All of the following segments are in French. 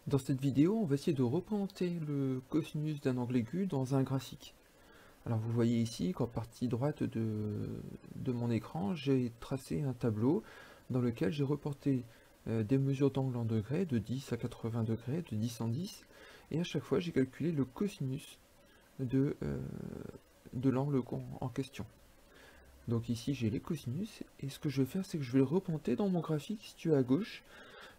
Dans cette vidéo, on va essayer de représenter le cosinus d'un angle aigu dans un graphique. Alors vous voyez ici qu'en partie droite de mon écran, j'ai tracé un tableau dans lequel j'ai reporté des mesures d'angle en degrés, de 10 à 80 degrés, de 10 en 10, et à chaque fois j'ai calculé le cosinus de l'angle en question. Donc ici j'ai les cosinus, et ce que je vais faire, c'est que je vais le représenter dans mon graphique situé à gauche,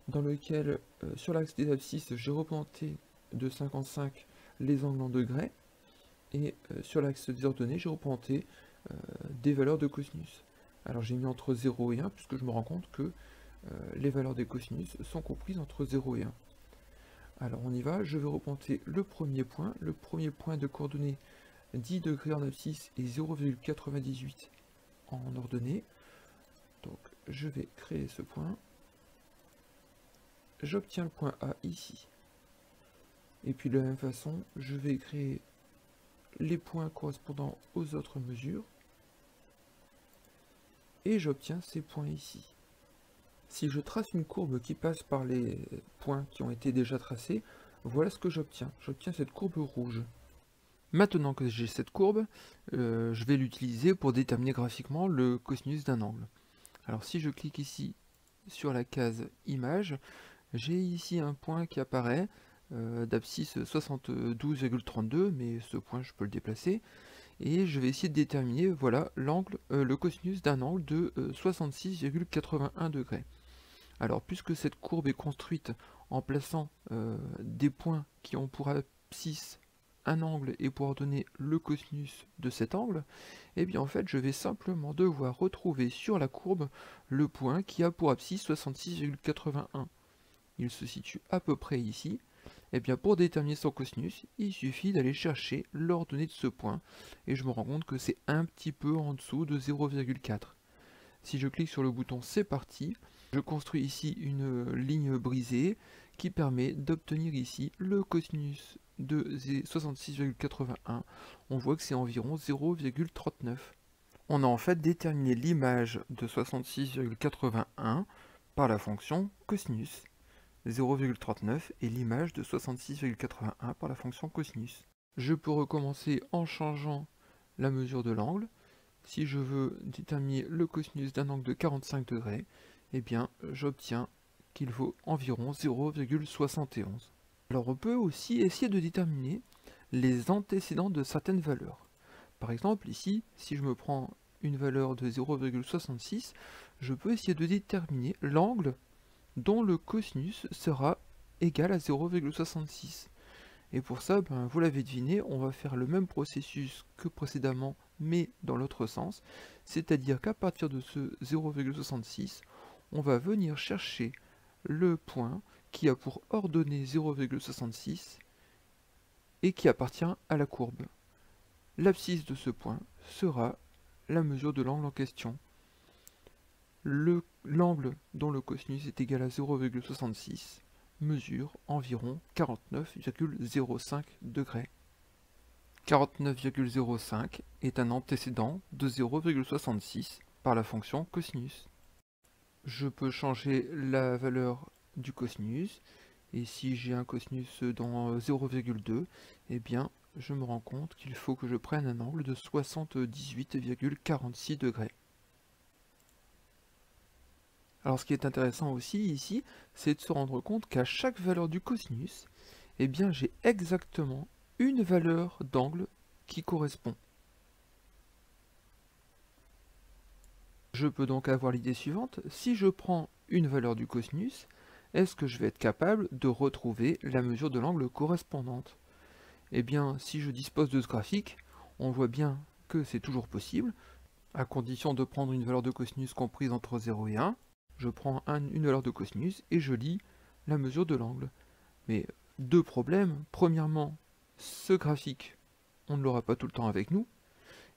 dans lequel, sur l'axe des abscisses, j'ai replanté de 55 les angles en degrés, et sur l'axe des ordonnées, j'ai replanté des valeurs de cosinus. Alors j'ai mis entre 0 et 1, puisque je me rends compte que les valeurs des cosinus sont comprises entre 0 et 1. Alors on y va, je vais replanter le premier point de coordonnées 10 degrés en abscisse et 0,98 en ordonnée. Donc je vais créer ce point. J'obtiens le point A ici. Et puis de la même façon, je vais créer les points correspondant aux autres mesures. Et j'obtiens ces points ici. Si je trace une courbe qui passe par les points qui ont été déjà tracés, voilà ce que j'obtiens. J'obtiens cette courbe rouge. Maintenant que j'ai cette courbe, je vais l'utiliser pour déterminer graphiquement le cosinus d'un angle. Alors si je clique ici sur la case image, j'ai ici un point qui apparaît d'abscisse 72,32, mais ce point je peux le déplacer, et je vais essayer de déterminer voilà l'angle, le cosinus d'un angle de 66,81 degrés. Alors puisque cette courbe est construite en plaçant des points qui ont pour abscisse un angle et pour donner le cosinus de cet angle, et bien en fait je vais simplement devoir retrouver sur la courbe le point qui a pour abscisse 66,81. Il se situe à peu près ici. Et bien pour déterminer son cosinus, il suffit d'aller chercher l'ordonnée de ce point, et je me rends compte que c'est un petit peu en dessous de 0,4. Si je clique sur le bouton c'est parti, je construis ici une ligne brisée qui permet d'obtenir ici le cosinus de 66,81. On voit que c'est environ 0,39. On a en fait déterminé l'image de 66,81 par la fonction cosinus. 0,39 et l'image de 66,81 par la fonction cosinus. Je peux recommencer en changeant la mesure de l'angle. Si je veux déterminer le cosinus d'un angle de 45 degrés, eh bien j'obtiens qu'il vaut environ 0,71. Alors on peut aussi essayer de déterminer les antécédents de certaines valeurs. Par exemple ici, si je me prends une valeur de 0,66, je peux essayer de déterminer l'angle dont le cosinus sera égal à 0,66. Et pour ça, vous l'avez deviné, on va faire le même processus que précédemment, mais dans l'autre sens. C'est-à-dire qu'à partir de ce 0,66, on va venir chercher le point qui a pour ordonnée 0,66 et qui appartient à la courbe. L'abscisse de ce point sera la mesure de l'angle en question. L'angle dont le cosinus est égal à 0,66 mesure environ 49,05 degrés. 49,05 est un antécédent de 0,66 par la fonction cosinus. Je peux changer la valeur du cosinus, et si j'ai un cosinus dans 0,2, eh bien je me rends compte qu'il faut que je prenne un angle de 78,46 degrés. Alors ce qui est intéressant aussi ici, c'est de se rendre compte qu'à chaque valeur du cosinus, eh bien j'ai exactement une valeur d'angle qui correspond. Je peux donc avoir l'idée suivante, si je prends une valeur du cosinus, est-ce que je vais être capable de retrouver la mesure de l'angle correspondante? Eh bien si je dispose de ce graphique, on voit bien que c'est toujours possible, à condition de prendre une valeur de cosinus comprise entre 0 et 1, je prends une valeur de cosinus et je lis la mesure de l'angle. Mais deux problèmes. Premièrement, ce graphique, on ne l'aura pas tout le temps avec nous.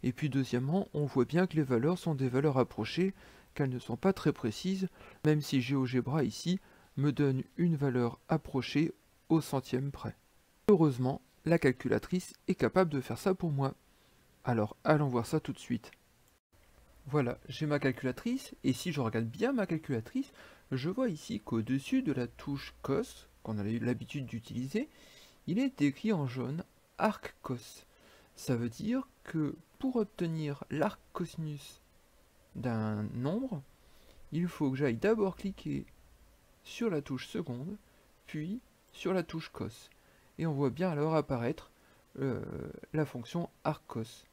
Et puis deuxièmement, on voit bien que les valeurs sont des valeurs approchées, qu'elles ne sont pas très précises, même si GeoGebra ici me donne une valeur approchée au centième près. Heureusement, la calculatrice est capable de faire ça pour moi. Alors allons voir ça tout de suite. Voilà, j'ai ma calculatrice, et si je regarde bien ma calculatrice, je vois ici qu'au-dessus de la touche cos, qu'on a eu l'habitude d'utiliser, il est écrit en jaune arc cos. Ça veut dire que pour obtenir l'arc cosinus d'un nombre, il faut que j'aille d'abord cliquer sur la touche seconde, puis sur la touche cos. Et on voit bien alors apparaître la fonction arc cos.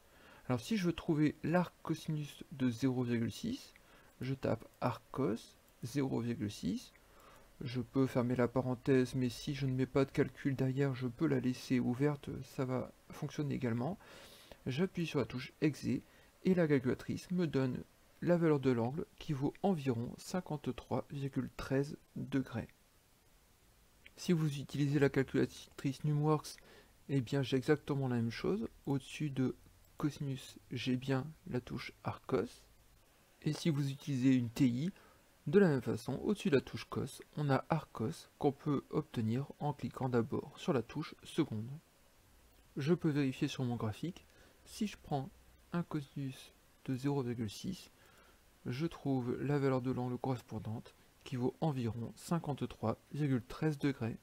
Alors si je veux trouver l'arc cosinus de 0,6, je tape arc cos 0,6. Je peux fermer la parenthèse, mais si je ne mets pas de calcul derrière, je peux la laisser ouverte, ça va fonctionner également. J'appuie sur la touche exe et la calculatrice me donne la valeur de l'angle qui vaut environ 53,13 degrés. Si vous utilisez la calculatrice Numworks, eh bien j'ai exactement la même chose. Au-dessus de cosinus, j'ai bien la touche arc cos. Et si vous utilisez une TI, de la même façon, au-dessus de la touche cos, on a arc cos qu'on peut obtenir en cliquant d'abord sur la touche seconde. Je peux vérifier sur mon graphique, si je prends un cosinus de 0,6, je trouve la valeur de l'angle correspondante qui vaut environ 53,13 degrés.